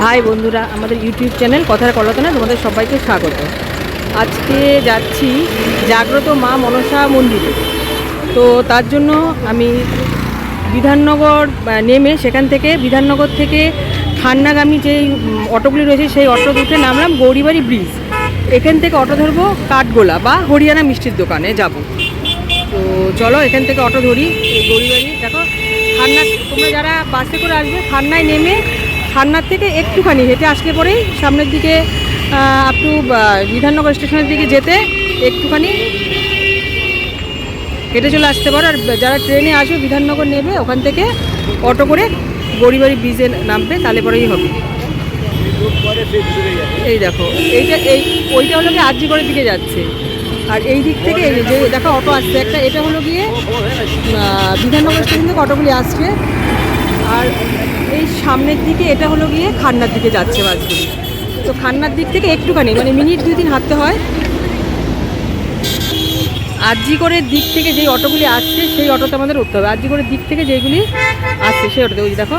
High বন্ধুরা, আমাদের YouTube channel কথার কলতানে তোমাদের সবাইকে স্বাগত। আজকে যাচ্ছি জাগ্রত মা মনসা মন্দিরে। তো তার জন্য আমি বিধাননগর নেমে সেখান থেকে বিধাননগর থেকে খান্নাগামী যেই অটোগুলি রয়েছে সেই অটো উঠে নামলাম গৌরীবাড়ি ব্রিজ। এখান থেকে অটো ধরবো কাঠগোলা বা হরিয়ানা মিষ্টির দোকানে যাব। তো চলো এখান থেকে অটো ধরি। এই গৌরীবাড়ি দেখো খান্না, তোমরা যারা বাসে করে আসবে খান্নায় নেমে খান্নার থেকে একটুখানি হেঁটে আসলে পরেই সামনের দিকে আপ টু বিধাননগর স্টেশনের দিকে যেতে একটুখানি হেঁটে চলে আসতে পারো। আর যারা ট্রেনে আসবে বিধাননগর নেবে ওখান থেকে অটো করে গৌরীবাড়ি ব্রিজে নামবে, তাহলে পরেই হবে। এই দেখো ওইটা হলো গিয়ে আরজিকরের দিকে যাচ্ছে, আর এই দিক থেকে এই যে দেখো অটো আসছে একটা, এটা হলো গিয়ে বিধাননগর স্টেশন থেকে অটোগুলি আসছে। আর এই সামনের দিকে এটা হলো গিয়ে খান্নার দিকে যাচ্ছে বাসগুলি। তো খান্নার দিক থেকে একটুখানি মানে মিনিট 2-3 হাঁটতে হয়। আরজিকরের দিক থেকে যেই অটোগুলি আসছে সেই অটোতে আমাদের উঠতে হবে। আরজিকরের দিক থেকে যেইগুলি আসছে সেই অটোতে, ওই দেখো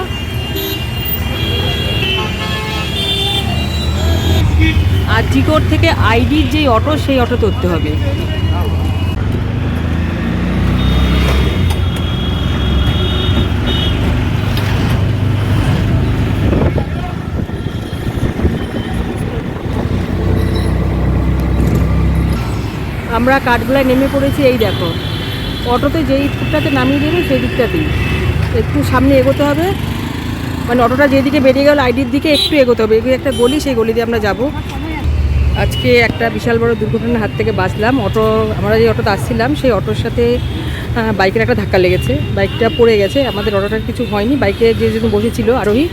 আরজিকর থেকে আইডির যেই অটো সেই অটোতে উঠতে হবে। আমরা কাঠগোলায় নেমে পড়েছি। এই দেখো অটোতে যেই দিকটাতে নামিয়ে দেবে সেই দিকটাতেই একটু সামনে এগোতে হবে, মানে অটোটা যেদিকে বেরিয়ে গেল আইডির দিকে একটু এগোতে হবে। এগুলো একটা গলি, সেই গলি দিয়ে আমরা যাব। আজকে একটা বিশাল বড় দুর্ঘটনার হাত থেকে বাঁচলাম। আমরা যে অটোতে আসছিলাম সেই অটোর সাথে বাইকের একটা ধাক্কা লেগেছে, বাইকটা পড়ে গেছে। আমাদের অটোটার কিছু হয়নি, বাইকে যে যেদিন বসেছিল আরোহী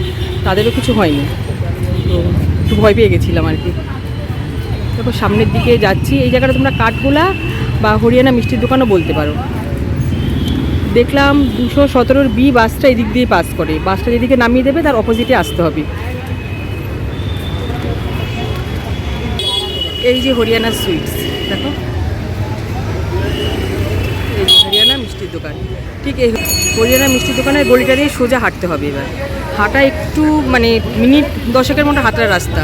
তাদেরও কিছু হয়নি। তো একটু ভয় পেয়ে গেছিলাম আর কি। দেখো সামনের দিকে যাচ্ছি। এই জায়গাটা তোমরা কাঠগোলা বা হরিয়ানা মিষ্টির দোকানও বলতে পারো। দেখলাম 217 বি বাসটা এদিক দিয়ে পাস করে, বাসটা যেদিকে নামিয়ে দেবে তার অপোজিটে আসতে হবে। এই যে হরিয়ানা সুইটস, দেখো এই যে হরিয়ানা মিষ্টির দোকান। ঠিক এই হরিয়ানা মিষ্টির দোকানের গলিটা দিয়ে সোজা হাঁটতে হবে। এবার হাঁটা একটু মানে মিনিট 10-এর মতো হাঁটার রাস্তা।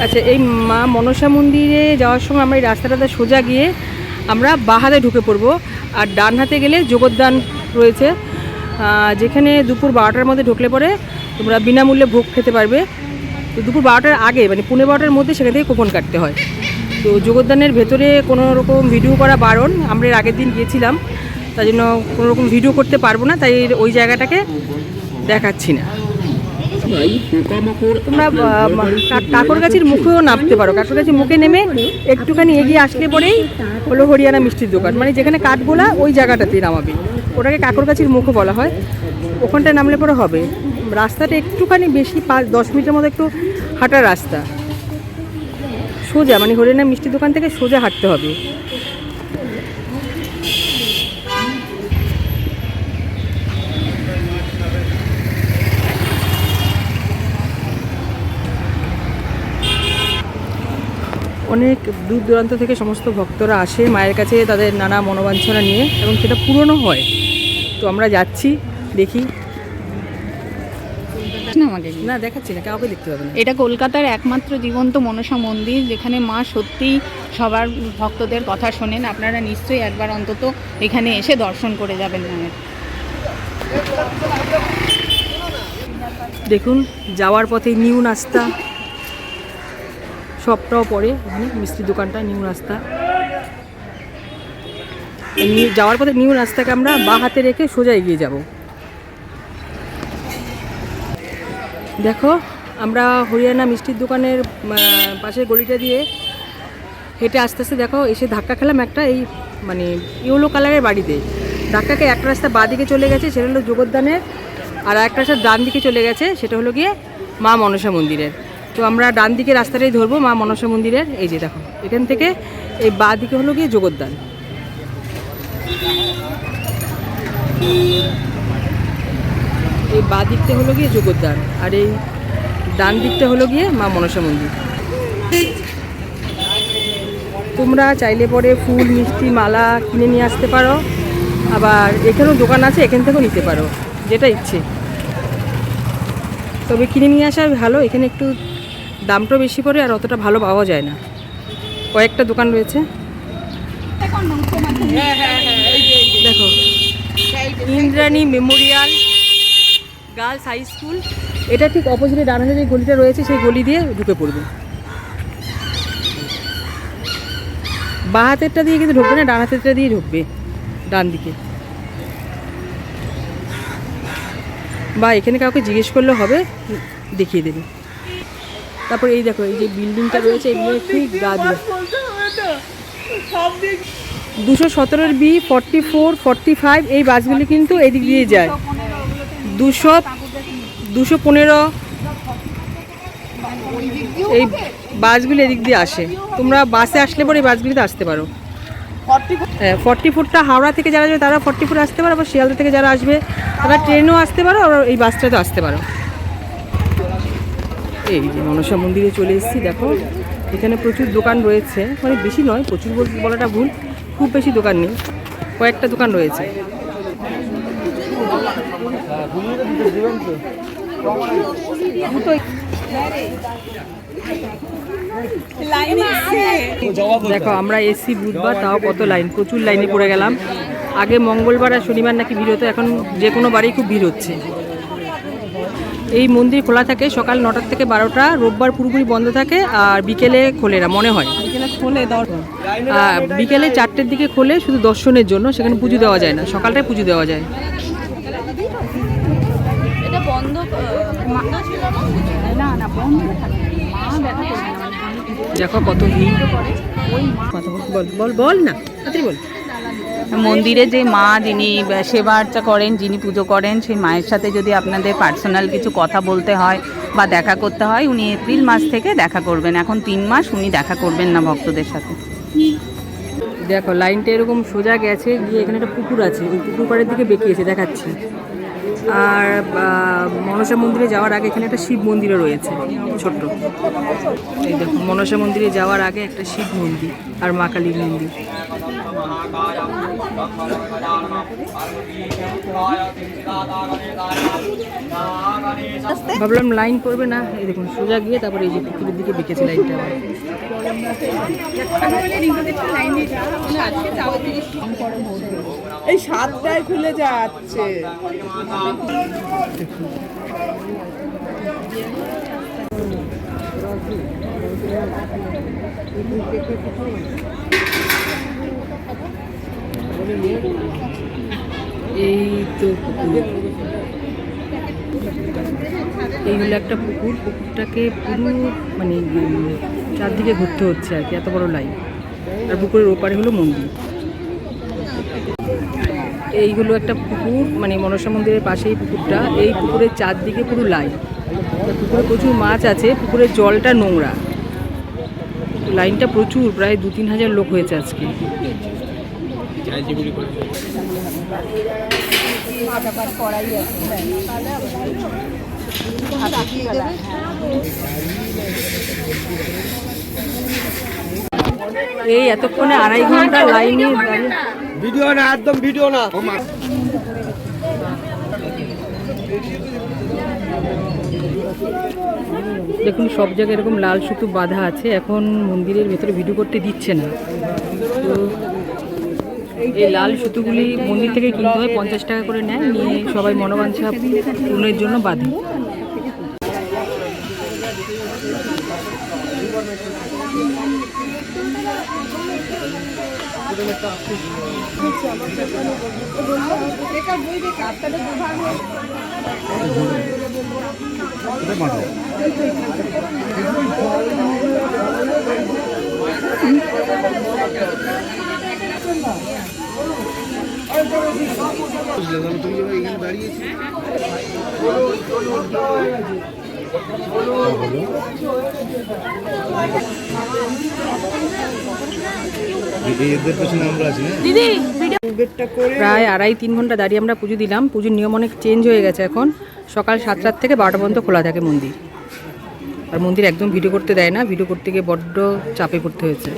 আচ্ছা, এই মা মনসা মন্দিরে যাওয়ার সময় আমরা এই রাস্তাটাতে সোজা গিয়ে আমরা বাঁ হাতে ঢুকে পড়বো, আর ডান হাতে গেলে যোগদান রয়েছে, যেখানে দুপুর 12টার মধ্যে ঢুকলে পরে তোমরা বিনামূল্যে ভোগ খেতে পারবে। তো দুপুর 12টার আগে মানে 12:15-র মধ্যে সেখান থেকে কুপন কাটতে হয়। তো যোগদানের ভেতরে কোনো রকম ভিডিও করা বারণ। আমরা এর আগের দিন গিয়েছিলাম, তাই জন্য কোনো রকম ভিডিও করতে পারবো না, তাই ওই জায়গাটাকে দেখাচ্ছি না। তোমরা কাকরগাছির মুখেও নামতে পারো। কাকরগাছির মুখে নেমে একটুখানি এগিয়ে আসলে পরেই হলো হরিয়ানা মিষ্টির দোকান, মানে যেখানে কাঠগোলা ওই জায়গাটাতেই নামাবে, ওটাকে কাকরগাছির মুখও বলা হয়। ওখানটায় নামলে পরে হবে। রাস্তাটা একটুখানি বেশি 5-10 মিনিটের মতো একটু হাঁটার রাস্তা, সোজা মানে হরিয়ানা মিষ্টির দোকান থেকে সোজা হাঁটতে হবে। অনেক দূর দূরান্ত থেকে সমস্ত ভক্তরা আসে মায়ের কাছে তাদের নানা মনোবাঞ্ছনা নিয়ে, এবং সেটা পূরণও হয়। তো আমরা যাচ্ছি, দেখি না আমাকে না দেখাচ্ছি না, কাউকে দেখতে পাবে না। এটা কলকাতার একমাত্র জীবন্ত মনসা মন্দির, যেখানে মা সত্যিই সবার ভক্তদের কথা শোনেন। আপনারা নিশ্চয়ই একবার অন্তত এখানে এসে দর্শন করে যাবেন মায়ের। দেখুন যাওয়ার পথে নিউ নাস্তা সবটাও পড়ে এখানে, মিষ্টির দোকানটা নিউ নাস্তা। যাওয়ার পথে নিউ নাস্তাকে আমরা বাঁ হাতে রেখে সোজা এগিয়ে যাব। দেখো আমরা হরিয়ানা মিষ্টির দোকানের পাশের গলিটা দিয়ে হেঁটে আস্তে আস্তে দেখো এসে ধাক্কা খেলাম একটা, এই মানে ইয়েলো কালারের বাড়িতে। ধাক্কাকে একটা রাস্তা বাঁ দিকে চলে গেছে, সেটা হলো যোগদানের, আর একটা রাস্তা ডান দিকে চলে গেছে, সেটা হলো গিয়ে মা মনসা মন্দিরের। তো আমরা ডান দিকে রাস্তাটাই ধরবো মা মনসা মন্দিরের। এই যে দেখো এখান থেকে এই বাঁ দিকে হলো গিয়ে যোগদান। এই বাঁ দিকটা হলো গিয়ে যোগদান, আর এই ডান দিকটা হলো গিয়ে মা মনসা মন্দির। তোমরা চাইলে পরে ফুল মিষ্টি মালা কিনে নিয়ে আসতে পারো, আবার এখানেও দোকান আছে, এখান থেকেও নিতে পারো যেটা ইচ্ছে। তবে কিনে নিয়ে আসা ভালো, এখানে একটু দামটাও বেশি পড়ে আর অতটা ভালো পাওয়া যায় না। কয়েকটা দোকান রয়েছে। দেখো Indrani memorial girls high school, এটা ঠিক অপোজিটে ডান হাতে যে গলিটা রয়েছে সেই গলি দিয়ে ঢুকে পড়বে। বাঁ হাতেরটা দিয়ে কিন্তু ঢুকবে না, ডান হাতেরটা দিয়ে ঢুকবে ডান দিকে। বা এখানে কাউকে জিজ্ঞেস করলে হবে, দেখিয়ে দেবে। তারপর এই দেখো এই যে বিল্ডিংটা রয়েছে, এগুলো ঠিক গা দিয়ে 217 বি 44 45 এই বাসগুলি কিন্তু এদিক দিয়ে যায়। 215 এই বাসগুলি এদিক দিয়ে আসে। তোমরা বাসে আসলে পরে এই বাসগুলিতে আসতে পারো। 44টা হাওড়া থেকে যারা যাবে তারা 44 আসতে পারো, আবার শিয়ালদা থেকে যারা আসবে তারা ট্রেনেও আসতে পারো, আর এই বাসটাতেও আসতে পারো। এই যে মনসা মন্দিরে চলে এসেছি। দেখো এখানে প্রচুর দোকান রয়েছে, মানে বেশি নয়, প্রচুর বলাটা ভুল, খুব বেশি দোকান নেই, কয়েকটা দোকান রয়েছে। দেখো আমরা এসছি বুধবার, তাও কত লাইন, প্রচুর লাইনে পড়ে গেলাম। আগে মঙ্গলবার আর শনিবার নাকি ভিড় হতো, এখন যে কোনো বারেই খুব ভিড় হচ্ছে। এই মন্দির খোলা থাকে সকাল 9টা থেকে 12টা, রোববার পুরোপুরি বন্ধ থাকে, আর বিকেলে খোলে না মনে হয়, বিকেলে 4টের দিকে খোলে শুধু দর্শনের জন্য, সেখানে পুজো দেওয়া যায় না, সকালটায় পুজো দেওয়া যায়। দেখো কত ভিড়, বল বল না তাড়াতাড়ি বল। মন্দিরে যে মা যিনি সেবা আর্চা করেন, যিনি পুজো করেন, সেই মায়ের সাথে যদি আপনাদের পার্সোনাল কিছু কথা বলতে হয় বা দেখা করতে হয়, উনি এপ্রিল মাস থেকে দেখা করবেন। এখন 3 মাস উনি দেখা করবেন না ভক্তদের সাথে। দেখো লাইনটা এরকম সোজা গেছে, গিয়ে এখানে একটা পুকুর আছে, ওই পুকুর পাড়ের দিকে বেঁকিয়েছে, দেখাচ্ছি। আর মনসা মন্দিরে যাওয়ার আগে এখানে একটা শিব মন্দিরও রয়েছে ছোট্ট। এই দেখো মনসা মন্দিরে যাওয়ার আগে একটা শিব মন্দির আর মা কালীর মন্দির। ভাবলাম লাইন পড়বে না, এই দেখুন সোজা গিয়ে তারপরে এই যে পুকুরের দিকে বেঁকেছে লাইনটা। এই 7টায় খুলে যাচ্ছে। এই তো পুকুর, এই হলো একটা পুকুর। পুকুরটাকে পুরো মানে চারদিকে ঘুরতে হচ্ছে আর কি, এত বড় লাইন। আর পুকুরের ওপারে হলো মন্দির। এইগুলো একটা পুকুর, মানে মনসা মন্দিরের পাশেই পুকুরটা। এই পুকুরের চারদিকে পুরো লাইন, পুকুরে প্রচুর মাছ আছে, পুকুরের জলটা নোংরা, লাইনটা প্রচুর, প্রায় 2-3 হাজার লোক হয়েছে আজকে। এই এতক্ষণে 2.5 ঘন্টা লাইনে দাঁড়িয়ে, ভিডিও না, একদম ভিডিও না। দেখুন সব জায়গায় এরকম লাল সুতো বাঁধা আছে, এখন মন্দিরের ভেতরে ভিডিও করতে দিচ্ছে না। তো এই লাল সুতোগুলি মন্দির থেকে কিনতে হয়, 50 টাকা করে নেয়, নিয়ে সবাই মনোবাঞ্ছা পূরণের জন্য বাঁধে। প্রায় 2.5-3 ঘন্টা দাঁড়িয়ে আমরা পুজো দিলাম। পুজোর নিয়ম অনেক চেঞ্জ হয়ে গেছে, এখন সকাল 7টা থেকে 12টা পর্যন্ত খোলা থাকে মন্দির। আর মন্দির একদম ভিডিও করতে দেয় না, ভিডিও করতে গিয়ে বড্ড চাপে পড়তে হয়েছে।